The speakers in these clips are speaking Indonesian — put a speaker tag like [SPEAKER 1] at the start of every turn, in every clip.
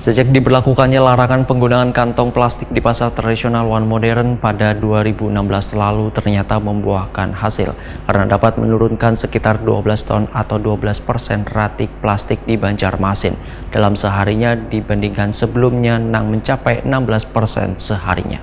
[SPEAKER 1] Sejak diberlakukannya larangan penggunaan kantong plastik di pasar tradisional One Modern pada 2016 lalu ternyata membuahkan hasil karena dapat menurunkan sekitar 12 ton atau 12% ratik plastik di Banjarmasin dalam seharinya dibandingkan sebelumnya yang mencapai 16% seharinya.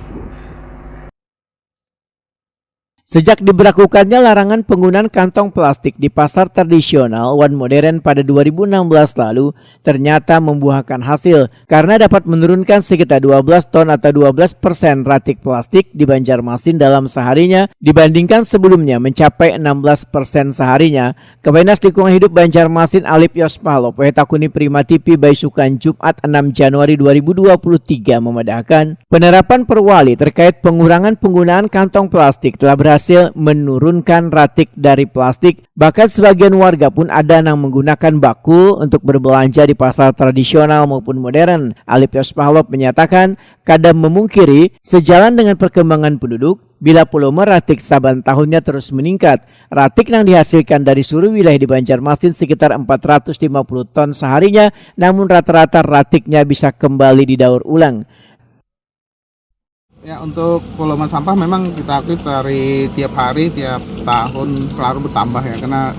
[SPEAKER 2] Sejak diberlakukannya larangan penggunaan kantong plastik di pasar tradisional One Modern pada 2016 lalu ternyata membuahkan hasil karena dapat menurunkan sekitar 12 ton atau 12% ratik plastik di Banjarmasin dalam seharinya dibandingkan sebelumnya mencapai 16% seharinya. Kapenas Lingkungan Hidup Banjarmasin Alip Yospalo Pohetakuni Prima TV Baisukan Jumat 6 Januari 2023 memedahkan penerapan perwali terkait pengurangan penggunaan kantong plastik telah berhasil menurunkan ratik dari plastik. Bahkan sebagian warga pun ada yang menggunakan bakul untuk berbelanja di pasar tradisional maupun modern. Alip Yospalo menyatakan kadang memungkiri sejalan dengan perkembangan penduduk bila volume ratik saban tahunnya terus meningkat. Ratik yang dihasilkan dari seluruh wilayah di Banjarmasin sekitar 450 ton seharinya, namun rata-rata ratiknya bisa kembali didaur ulang.
[SPEAKER 3] Ya, untuk volume sampah memang kita akui dari tiap hari, tiap tahun selalu bertambah ya, karena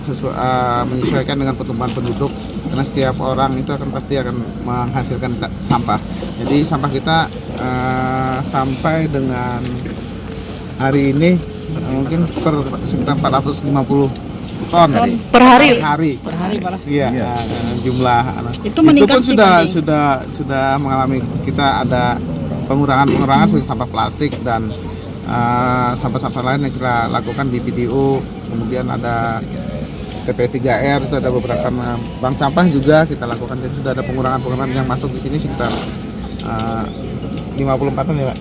[SPEAKER 3] menyesuaikan dengan pertumbuhan penduduk. Karena setiap orang itu pasti akan menghasilkan sampah. Jadi sampah kita sampai dengan hari ini mungkin sekitar 450 ton
[SPEAKER 4] per hari.
[SPEAKER 3] Per hari malah. Iya. Jumlah
[SPEAKER 4] itu meningkat
[SPEAKER 3] pun sudah mengalami, kita ada pengurangan sampah plastik dan sampah-sampah lain yang kita lakukan di PDU, kemudian ada TPS 3R, itu ada beberapa bank sampah juga kita lakukan. Jadi sudah ada pengurangan yang masuk di sini sekitar 54 ton ya, Pak.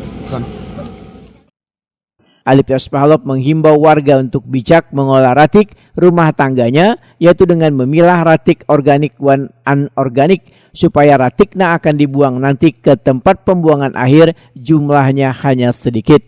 [SPEAKER 2] Alip Yospalo menghimbau warga untuk bijak mengolah ratik rumah tangganya, yaitu dengan memilah ratik organik dan anorganik supaya ratiknya akan dibuang nanti ke tempat pembuangan akhir jumlahnya hanya sedikit.